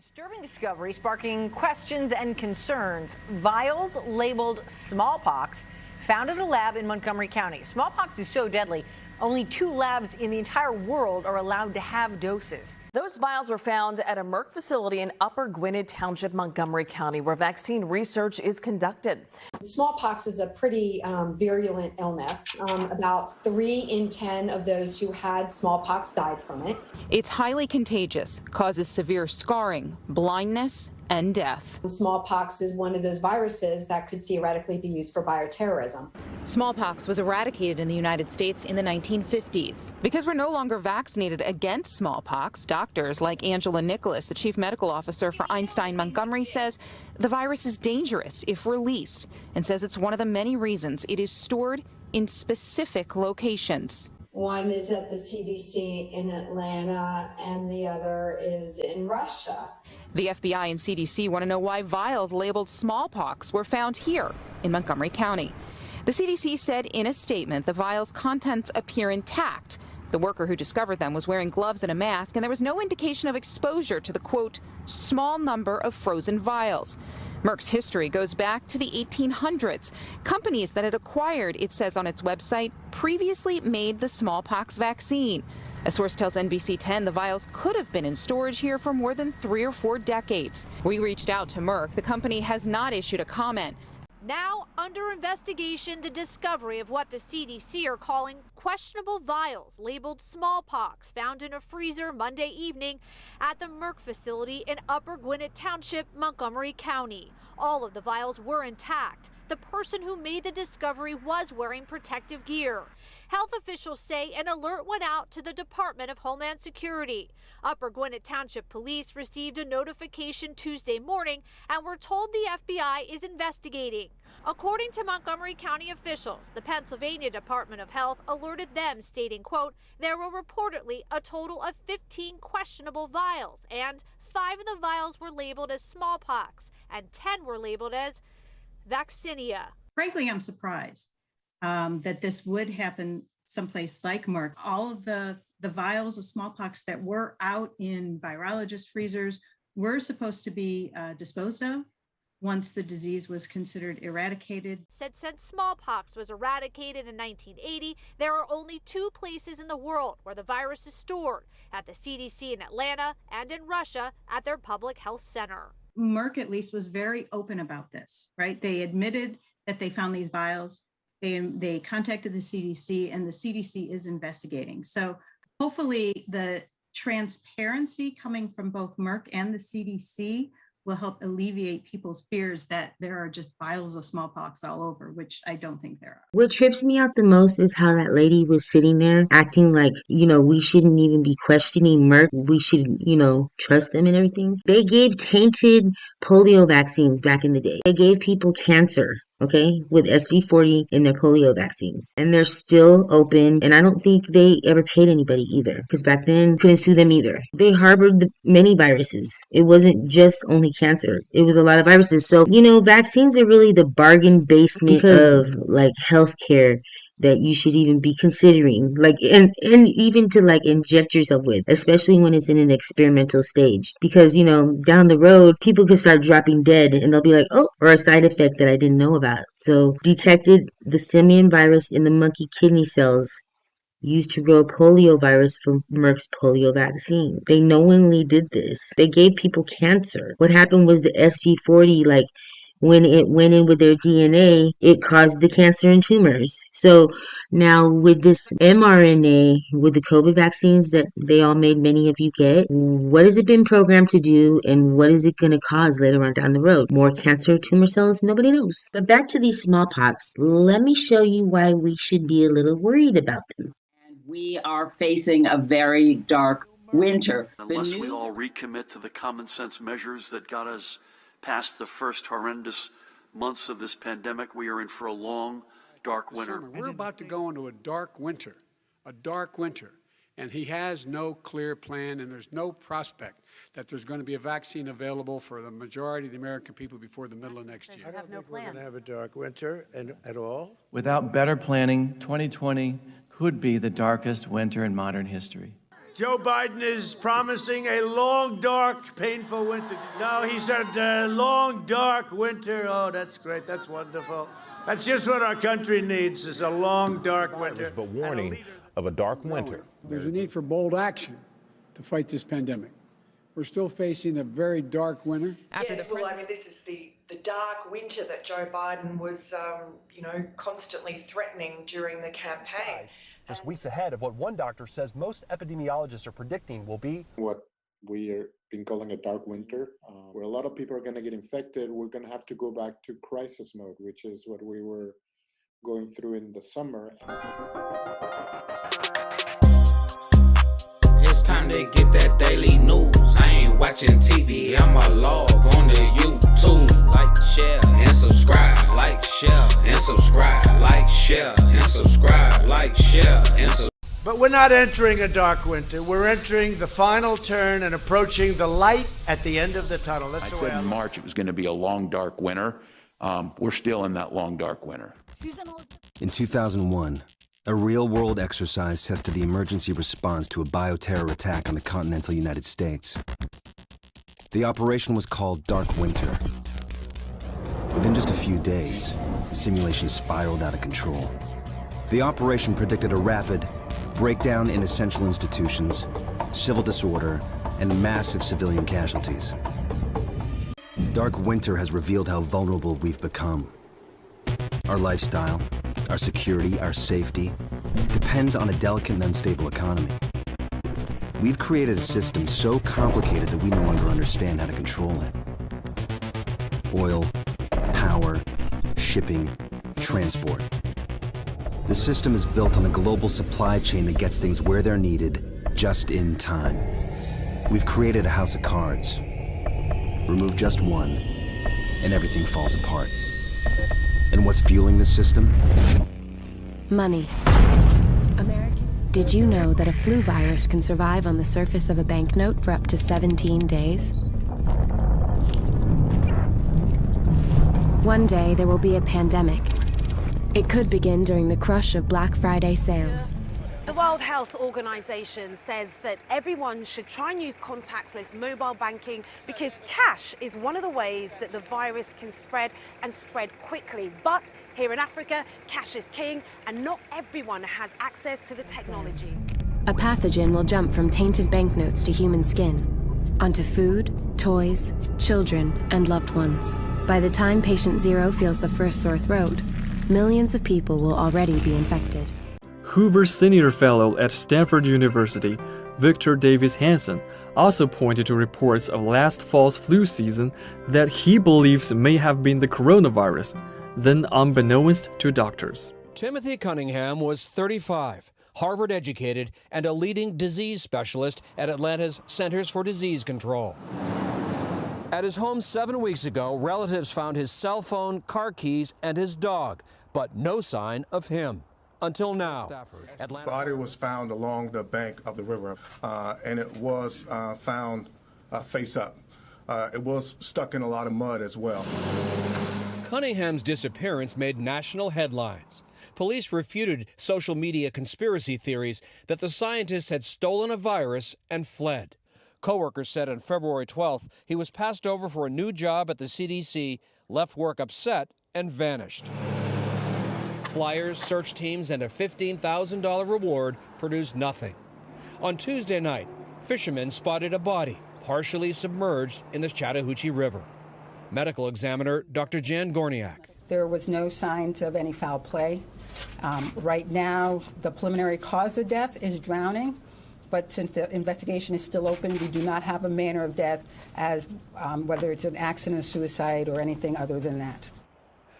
Disturbing discovery sparking questions and concerns. Vials labeled smallpox found at a lab in Montgomery County. Smallpox is so deadly, only 2 labs in the entire world are allowed to have doses. Those vials were found at a Merck facility in Upper Gwinnett Township, Montgomery County, where vaccine research is conducted. Smallpox is a pretty virulent illness. About 3 in 10 of those who had smallpox died from it. It's highly contagious, causes severe scarring, blindness, and death. Smallpox is one of those viruses that could theoretically be used for bioterrorism. Smallpox was eradicated in the United States in the 1950s. Because we're no longer vaccinated against smallpox, doctors like Angela Nicholas, the chief medical officer for Einstein Montgomery, says the virus is dangerous if released and says it's one of the many reasons it is stored in specific locations. One is at the CDC in Atlanta and the other is in Russia. The FBI and CDC want to know why vials labeled smallpox were found here in Montgomery County. The CDC said in a statement the vials' contents appear intact. The worker who discovered them was wearing gloves and a mask, and there was no indication of exposure to the, quote, small number of frozen vials. Merck's history goes back to the 1800s. Companies that it acquired, it says on its website, previously made the smallpox vaccine. A source tells NBC 10 the vials could have been in storage here for more than 3 or 4 decades. We reached out to Merck. The company has not issued a comment. Now under investigation, the discovery of what the CDC are calling questionable vials labeled smallpox found in a freezer Monday evening at the Merck facility in Upper Gwinnett Township, Montgomery County. All of the vials were intact. The person who made the discovery was wearing protective gear. Health officials say an alert went out to the Department of Homeland Security. Upper Gwinnett Township Police received a notification Tuesday morning and were told the FBI is investigating. According to Montgomery County officials, the Pennsylvania Department of Health alerted them, stating, quote, there were reportedly a total of 15 questionable vials, and 5 of the vials were labeled as smallpox and 10 were labeled as vaccinia. Frankly, I'm surprised that this would happen someplace like Merck. All of the vials of smallpox that were out in virologist freezers were supposed to be disposed of once the disease was considered eradicated. Said since smallpox was eradicated in 1980, there are only 2 places in the world where the virus is stored, at the CDC in Atlanta and in Russia at their public health center. Merck at least was very open about this, right? They admitted that they found these vials. They contacted the CDC, and the CDC is investigating. So hopefully the transparency coming from both Merck and the CDC will help alleviate people's fears that there are just vials of smallpox all over, which I don't think there are. What trips me out the most is how that lady was sitting there acting like, we shouldn't even be questioning Merck. We should, trust them and everything. They gave tainted polio vaccines back in the day. They gave people cancer. Okay, with SV40 in their polio vaccines. And they're still open. And I don't think they ever paid anybody either. Because back then, couldn't sue them either. They harbored many viruses. It wasn't just only cancer. It was a lot of viruses. So, vaccines are really the bargain basement of healthcare that you should even be considering, and even to inject yourself with, especially when it's in an experimental stage, because down the road people could start dropping dead and they'll be like, oh, or a side effect that I didn't know about. So detected the simian virus in the monkey kidney cells used to grow polio virus from Merck's polio vaccine. They knowingly did this. They gave people cancer. What happened was the SV40, when it went in with their DNA, it caused the cancer and tumors. So now with this mRNA, with the COVID vaccines that they all made many of you get, what has it been programmed to do, and what is it going to cause later on down the road? More cancer, tumor cells? Nobody knows. But back to these smallpox, let me show you why we should be a little worried about them. And we are facing a very dark winter. Unless we all recommit to the common sense measures that got us past the first horrendous months of this pandemic, we are in for a long, dark winter. We're about to go into a dark winter, and he has no clear plan, and there's no prospect that there's going to be a vaccine available for the majority of the American people before the middle of next year. I don't think we're going to have a dark winter at all. Without better planning, 2020 could be the darkest winter in modern history. Joe Biden is promising a long, dark, painful winter. No, he said long, dark winter. Oh, that's great. That's wonderful. That's just what our country needs, is a long, dark winter. But warning of a dark winter. There's a need for bold action to fight this pandemic. We're still facing a very dark winter. Yes, well, I mean, this is the dark winter that Joe Biden was, constantly threatening during the campaign. Just weeks ahead of what one doctor says most epidemiologists are predicting will be what we have been calling a dark winter, where a lot of people are going to get infected. We're going to have to go back to crisis mode, which is what we were going through in the summer. It's time to get that daily news. I ain't watching TV, I'ma log on to YouTube. Like, share, and subscribe. Like, share, and subscribe. Like, share, and subscribe. Like, share, and subscribe. But we're not entering a dark winter. We're entering the final turn and approaching the light at the end of the tunnel. That's I the said way in March it was going to be a long, dark winter. We're still in that long, dark winter. In 2001, a real-world exercise tested the emergency response to a bioterror attack on the continental United States. The operation was called Dark Winter. Within just a few days, the simulation spiraled out of control. The operation predicted a rapid breakdown in essential institutions, civil disorder, and massive civilian casualties. Dark Winter has revealed how vulnerable we've become. Our lifestyle, our security, our safety depends on a delicate and unstable economy. We've created a system so complicated that we no longer understand how to control it. Oil, power, shipping, transport. The system is built on a global supply chain that gets things where they're needed, just in time. We've created a house of cards. Remove just one, and everything falls apart. And what's fueling this system? Money. Did you know that a flu virus can survive on the surface of a banknote for up to 17 days? One day there will be a pandemic. It could begin during the crush of Black Friday sales. The World Health Organization says that everyone should try and use contactless mobile banking because cash is one of the ways that the virus can spread and spread quickly. But here in Africa, cash is king and not everyone has access to the technology. A pathogen will jump from tainted banknotes to human skin, onto food, toys, children, and loved ones. By the time patient zero feels the first sore throat, millions of people will already be infected. Hoover Senior Fellow at Stanford University, Victor Davis Hanson, also pointed to reports of last fall's flu season that he believes may have been the coronavirus, then unbeknownst to doctors. Timothy Cunningham was 35, Harvard-educated, and a leading disease specialist at Atlanta's Centers for Disease Control. At his home 7 weeks ago, relatives found his cell phone, car keys, and his dog, but no sign of him. Until now. The body was found along the bank of the river, and it was found face up. It was stuck in a lot of mud as well. Cunningham's disappearance made national headlines. Police refuted social media conspiracy theories that the scientist had stolen a virus and fled. Coworkers said on February 12th he was passed over for a new job at the CDC, left work upset, and vanished. Flyers, search teams, and a $15,000 reward produced nothing. On Tuesday night, fishermen spotted a body partially submerged in the Chattahoochee River. Medical examiner Dr. Jan Gorniak. There was no signs of any foul play. Right now, the preliminary cause of death is drowning, but since the investigation is still open, we do not have a manner of death as whether it's an accident, suicide, or anything other than that.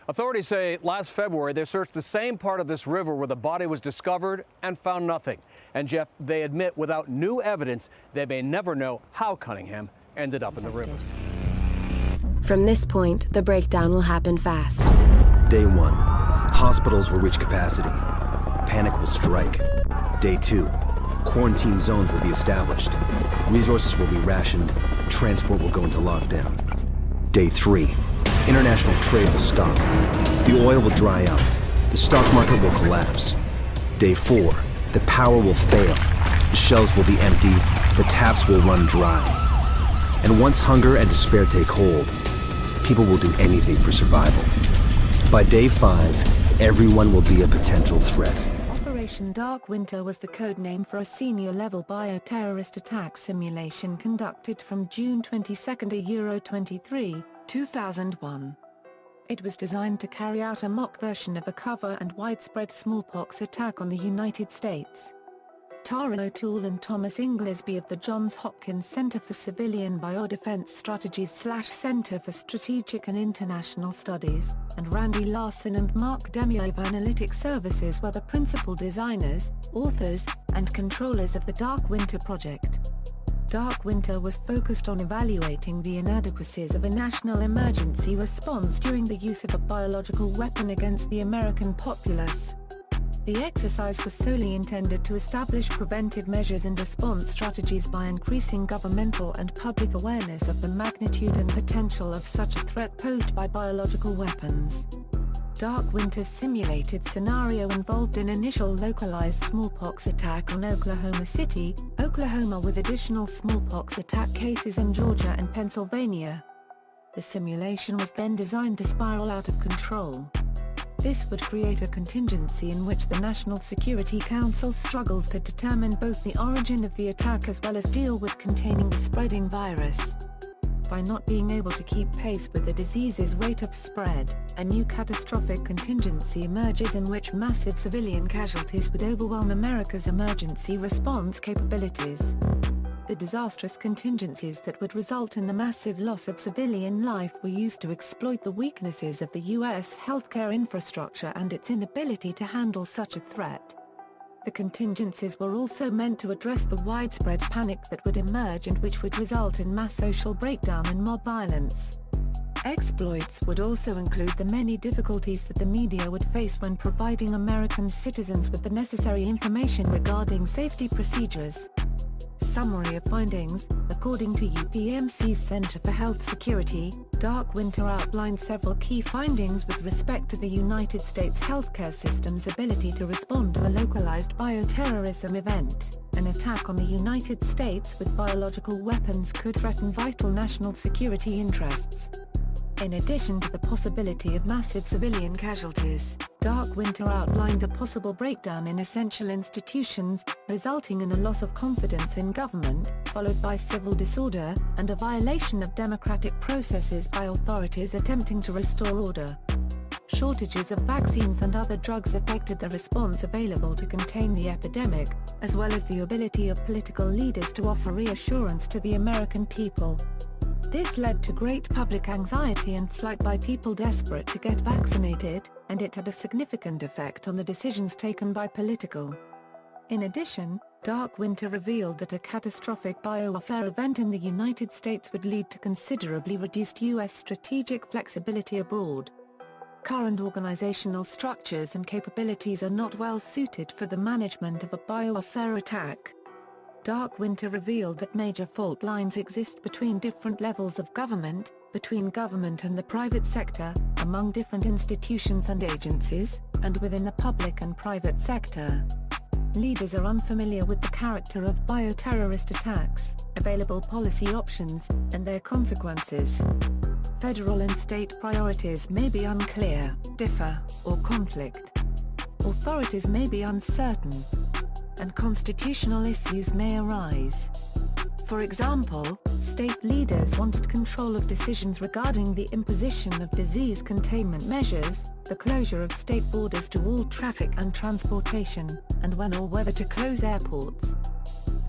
Authorities say last February they searched the same part of this river where the body was discovered and found nothing. And Jeff, they admit without new evidence, they may never know how Cunningham ended up in the river. From this point, the breakdown will happen fast. Day 1, hospitals will reach capacity. Panic will strike. Day 2, quarantine zones will be established. Resources will be rationed. Transport will go into lockdown. Day 3, international trade will stop. The oil will dry up. The stock market will collapse. Day 4, the power will fail. shelves will be empty, the taps will run dry. And once hunger and despair take hold, people will do anything for survival. By day 5, everyone will be a potential threat. Operation Dark Winter was the code name for a senior-level bioterrorist attack simulation conducted from June 22 to Euro 23, 2001. It was designed to carry out a mock version of a cover and widespread smallpox attack on the United States. Tara O'Toole and Thomas Inglesby of the Johns Hopkins Center for Civilian Biodefense Strategies / Center for Strategic and International Studies, and Randy Larson and Mark Demio of Analytic Services were the principal designers, authors, and controllers of the Dark Winter project. Dark Winter was focused on evaluating the inadequacies of a national emergency response during the use of a biological weapon against the American populace. The exercise was solely intended to establish preventive measures and response strategies by increasing governmental and public awareness of the magnitude and potential of such a threat posed by biological weapons. Dark Winter's simulated scenario involved an initial localized smallpox attack on Oklahoma City, Oklahoma, with additional smallpox attack cases in Georgia and Pennsylvania. The simulation was then designed to spiral out of control. This would create a contingency in which the National Security Council struggles to determine both the origin of the attack as well as deal with containing the spreading virus. By not being able to keep pace with the disease's rate of spread, a new catastrophic contingency emerges in which massive civilian casualties would overwhelm America's emergency response capabilities. The disastrous contingencies that would result in the massive loss of civilian life were used to exploit the weaknesses of the U.S. healthcare infrastructure and its inability to handle such a threat. The contingencies were also meant to address the widespread panic that would emerge and which would result in mass social breakdown and mob violence. Exploits would also include the many difficulties that the media would face when providing American citizens with the necessary information regarding safety procedures. Summary of findings: according to UPMC's Center for Health Security, Dark Winter outlined several key findings with respect to the United States healthcare system's ability to respond to a localized bioterrorism event. An attack on the United States with biological weapons could threaten vital national security interests. In addition to the possibility of massive civilian casualties, Dark Winter outlined a possible breakdown in essential institutions, resulting in a loss of confidence in government, followed by civil disorder, and a violation of democratic processes by authorities attempting to restore order. Shortages of vaccines and other drugs affected the response available to contain the epidemic, as well as the ability of political leaders to offer reassurance to the American people. This led to great public anxiety and flight by people desperate to get vaccinated, and it had a significant effect on the decisions taken by political. In addition, Dark Winter revealed that a catastrophic biowarfare event in the United States would lead to considerably reduced U.S. strategic flexibility abroad. Current organizational structures and capabilities are not well suited for the management of a biowarfare attack. Dark Winter revealed that major fault lines exist between different levels of government, between government and the private sector, among different institutions and agencies, and within the public and private sector. Leaders are unfamiliar with the character of bioterrorist attacks, available policy options, and their consequences. Federal and state priorities may be unclear, differ, or conflict. Authorities may be uncertain, and constitutional issues may arise. For example, state leaders wanted control of decisions regarding the imposition of disease containment measures, the closure of state borders to all traffic and transportation, and when or whether to close airports.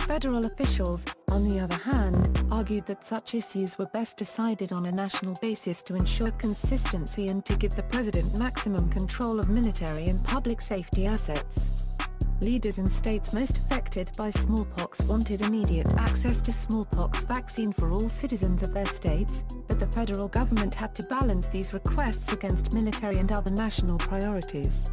Federal officials, on the other hand, argued that such issues were best decided on a national basis to ensure consistency and to give the president maximum control of military and public safety assets. Leaders in states most affected by smallpox wanted immediate access to smallpox vaccine for all citizens of their states, but the federal government had to balance these requests against military and other national priorities.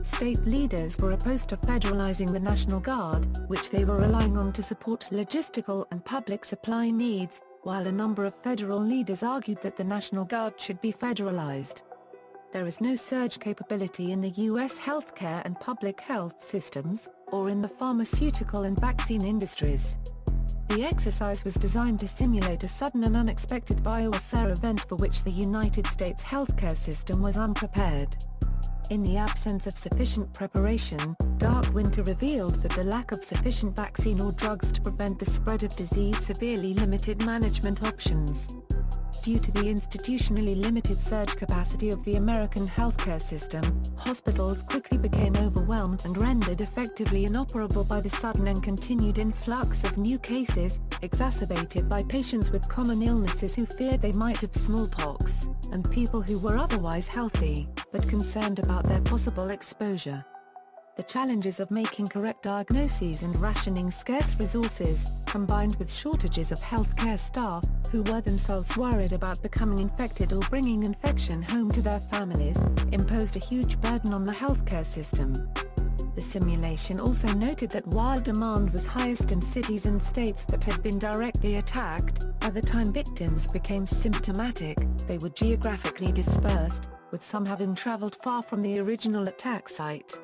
State leaders were opposed to federalizing the National Guard, which they were relying on to support logistical and public supply needs, while a number of federal leaders argued that the National Guard should be federalized. There is no surge capability in the U.S. healthcare and public health systems, or in the pharmaceutical and vaccine industries. The exercise was designed to simulate a sudden and unexpected biowarfare event for which the United States healthcare system was unprepared. In the absence of sufficient preparation, Dark Winter revealed that the lack of sufficient vaccine or drugs to prevent the spread of disease severely limited management options. Due to the institutionally limited surge capacity of the American healthcare system, hospitals quickly became overwhelmed and rendered effectively inoperable by the sudden and continued influx of new cases, exacerbated by patients with common illnesses who feared they might have smallpox, and people who were otherwise healthy, but concerned about their possible exposure. The challenges of making correct diagnoses and rationing scarce resources, combined with shortages of healthcare staff, who were themselves worried about becoming infected or bringing infection home to their families, imposed a huge burden on the healthcare system. The simulation also noted that while demand was highest in cities and states that had been directly attacked, by the time victims became symptomatic, they were geographically dispersed, with some having traveled far from the original attack site.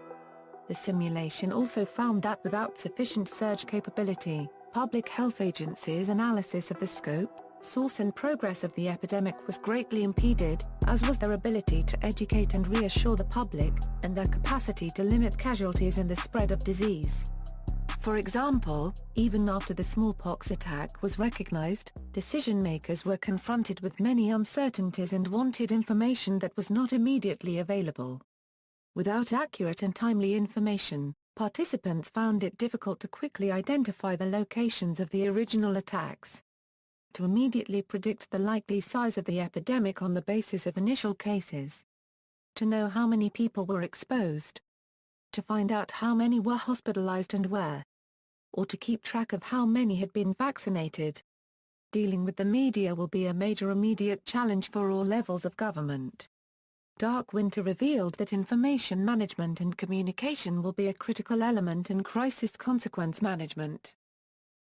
The simulation also found that without sufficient surge capability, public health agencies' analysis of the scope, source and progress of the epidemic was greatly impeded, as was their ability to educate and reassure the public, and their capacity to limit casualties in the spread of disease. For example, even after the smallpox attack was recognized, decision-makers were confronted with many uncertainties and wanted information that was not immediately available. Without accurate and timely information, participants found it difficult to quickly identify the locations of the original attacks. To immediately predict the likely size of the epidemic on the basis of initial cases. To know how many people were exposed. To find out how many were hospitalized and where. Or to keep track of how many had been vaccinated. Dealing with the media will be a major immediate challenge for all levels of government. Dark Winter revealed that information management and communication will be a critical element in crisis consequence management.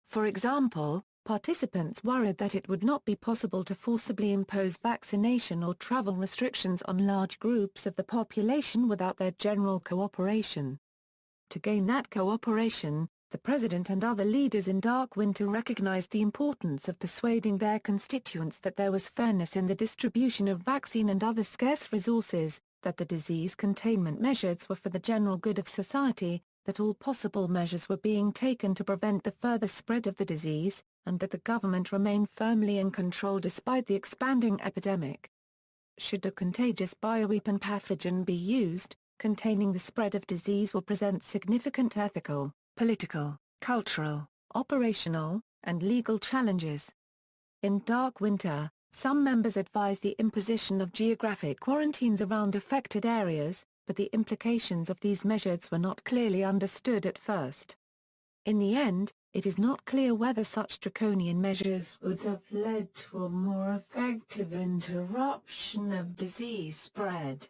For example, participants worried that it would not be possible to forcibly impose vaccination or travel restrictions on large groups of the population without their general cooperation. To gain that cooperation, the President and other leaders in Dark Winter recognized the importance of persuading their constituents that there was fairness in the distribution of vaccine and other scarce resources, that the disease containment measures were for the general good of society, that all possible measures were being taken to prevent the further spread of the disease, and that the government remained firmly in control despite the expanding epidemic. Should a contagious bioweapon pathogen be used, containing the spread of disease will present significant ethical, political, cultural, operational, and legal challenges. In Dark Winter, some members advised the imposition of geographic quarantines around affected areas, but the implications of these measures were not clearly understood at first. In the end, it is not clear whether such draconian measures would have led to a more effective interruption of disease spread.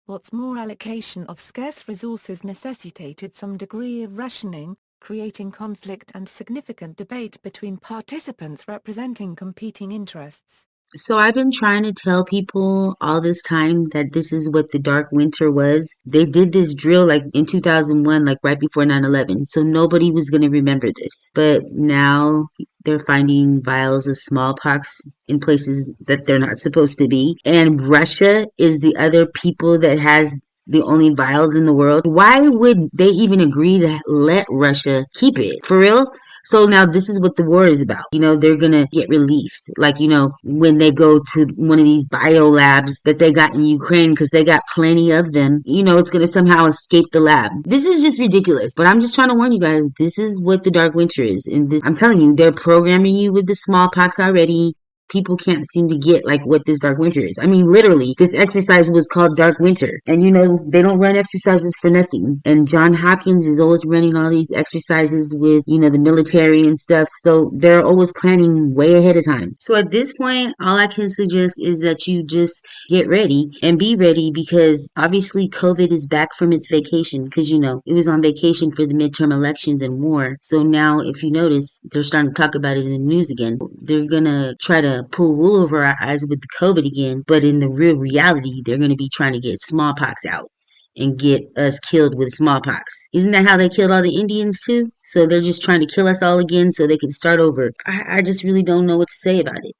What's more, allocation of scarce resources necessitated some degree of rationing, creating conflict and significant debate between participants representing competing interests. So I've been trying to tell people all this time that this is what the Dark Winter was. They did this drill like in 2001, like right before 9/11. So nobody was going to remember this. But now they're finding vials of smallpox in places that they're not supposed to be. And Russia is the other people that has the only vials in the world. Why would they even agree to let Russia keep it? For real? So now this is what the war is about. You know, they're going to get released. Like, you know, when they go to one of these bio labs that they got in Ukraine because they got plenty of them, you know, it's going to somehow escape the lab. This is just ridiculous. But I'm just trying to warn you guys, this is what the Dark Winter is. And this, I'm telling you, they're programming you with the smallpox already. People can't seem to get like what this Dark Winter is. I mean, literally, this exercise was called Dark Winter. And you know, they don't run exercises for nothing. And John Hopkins is always running all these exercises with, you know, the military and stuff. So they're always planning way ahead of time. So at this point, all I can suggest is that you just get ready and be ready, because obviously COVID is back from its vacation, because, you know, it was on vacation for the midterm elections and war. So now, if you notice, they're starting to talk about it in the news again. They're going to try to pull wool over our eyes with the COVID again, but in the real reality, they're going to be trying to get smallpox out. and get us killed with smallpox. Isn't that how they killed all the Indians too? So they're just trying to kill us all again so they can start over. I just really don't know what to say about it.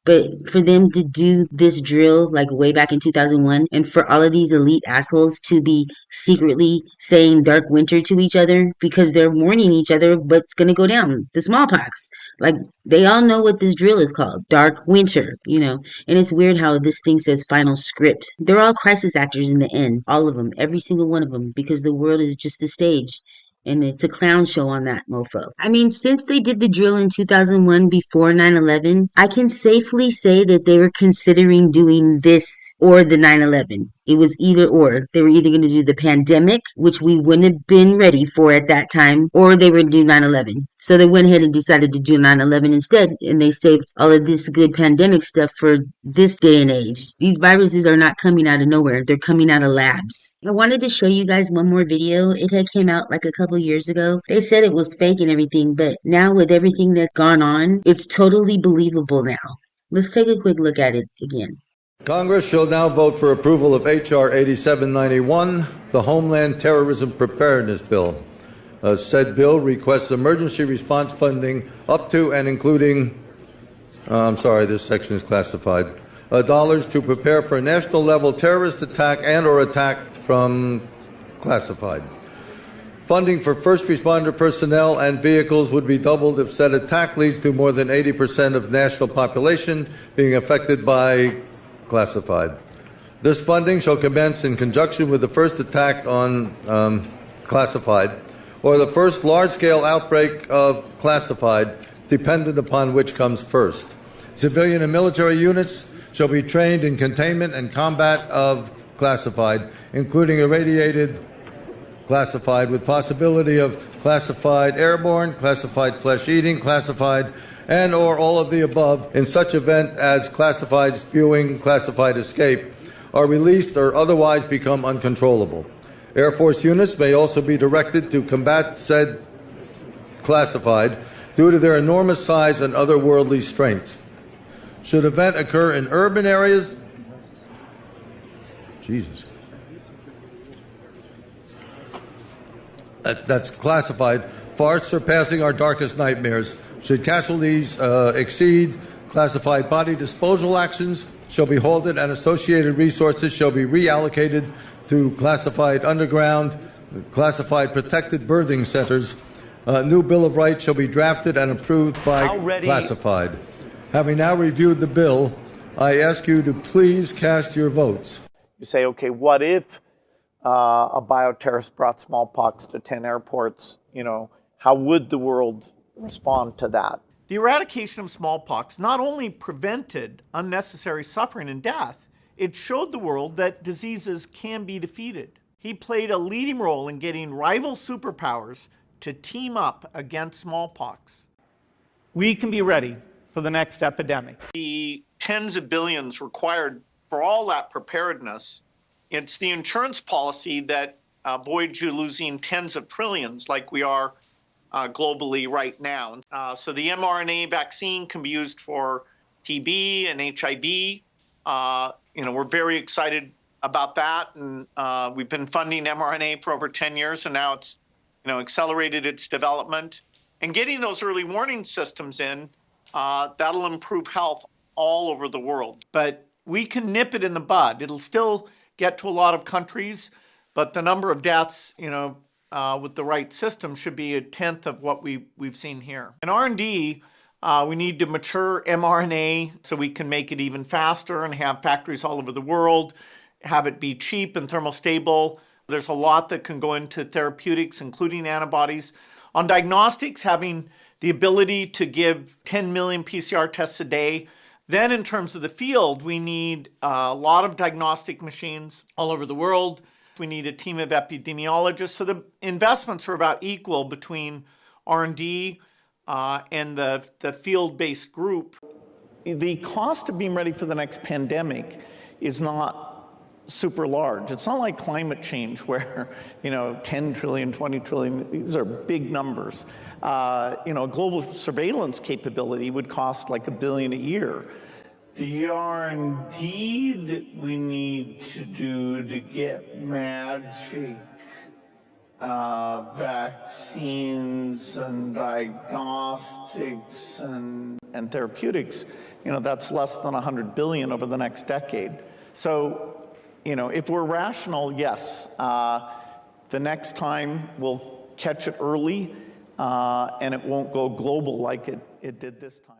But for them to do this drill like way back in 2001, and for all of these elite assholes to be secretly saying dark winter to each other because they're warning each other what's going to go down, the smallpox. Like, they all know what this drill is called, dark winter, you know. And it's weird how this thing says final script. They're all crisis actors in the end, all of them, every single one of them, because the world is just a stage. And it's a clown show on that mofo. I mean, since they did the drill in 2001 before 9/11, I can safely say that they were considering doing this or the 9/11. It was either or. They were either going to do the pandemic, which we wouldn't have been ready for at that time, or they were going to do 9/11. So they went ahead and decided to do 9/11 instead, and they saved all of this good pandemic stuff for this day and age. These viruses are not coming out of nowhere. They're coming out of labs. I wanted to show you guys one more video. It had came out like a couple years ago. They said it was fake and everything, but now with everything that's gone on, it's totally believable now. Let's take a quick look at it again. Congress shall now vote for approval of H.R. 8791, the Homeland Terrorism Preparedness Bill. Said bill requests emergency response funding up to and including, this section is classified, dollars to prepare for a national level terrorist attack and or attack from classified. Funding for first responder personnel and vehicles would be doubled if said attack leads to more than 80% of national population being affected by classified. This funding shall commence in conjunction with the first attack on classified or the first large-scale outbreak of classified, dependent upon which comes first. Civilian and military units shall be trained in containment and combat of classified, including irradiated classified, with possibility of classified airborne, classified flesh-eating, classified, and or all of the above in such event as classified spewing, classified escape, are released or otherwise become uncontrollable. Air Force units may also be directed to combat said classified due to their enormous size and otherworldly strength. Should event occur in urban areas, that's classified, far surpassing our darkest nightmares. Should casualties exceed classified body disposal actions, shall be halted and associated resources shall be reallocated to classified underground, classified protected birthing centers. A new Bill of Rights shall be drafted and approved by classified. Having now reviewed the bill, I ask you to please cast your votes. You say, okay, what if a bioterrorist brought smallpox to 10 airports? You know, how would the world respond to that? The eradication of smallpox not only prevented unnecessary suffering and death, it showed the world that diseases can be defeated. He played a leading role in getting rival superpowers to team up against smallpox. We can be ready for the next epidemic. The tens of billions required for all that preparedness, it's the insurance policy that avoids you losing tens of trillions like we are globally right now. So the mRNA vaccine can be used for TB and HIV. We're very excited about that, and we've been funding mRNA for over 10 years, and now it's accelerated its development. And getting those early warning systems in, that'll improve health all over the world. But we can nip it in the bud. It'll still get to a lot of countries, but the number of deaths, with the right system should be 1/10 of what we've seen here. In R&D, we need to mature mRNA so we can make it even faster and have factories all over the world, have it be cheap and thermostable. There's a lot that can go into therapeutics, including antibodies. On diagnostics, having the ability to give 10 million PCR tests a day. Then in terms of the field, we need a lot of diagnostic machines all over the world. We need a team of epidemiologists. So the investments are about equal between R&D and the field-based group. The cost of being ready for the next pandemic is not super large. It's not like climate change where, 10 trillion, 20 trillion, these are big numbers. A global surveillance capability would cost like $1 billion a year. the R&D that we need to do to get magic vaccines and diagnostics and therapeutics, that's less than 100 billion over the next decade. So, if we're rational, yes, the next time we'll catch it early and it won't go global like it did this time.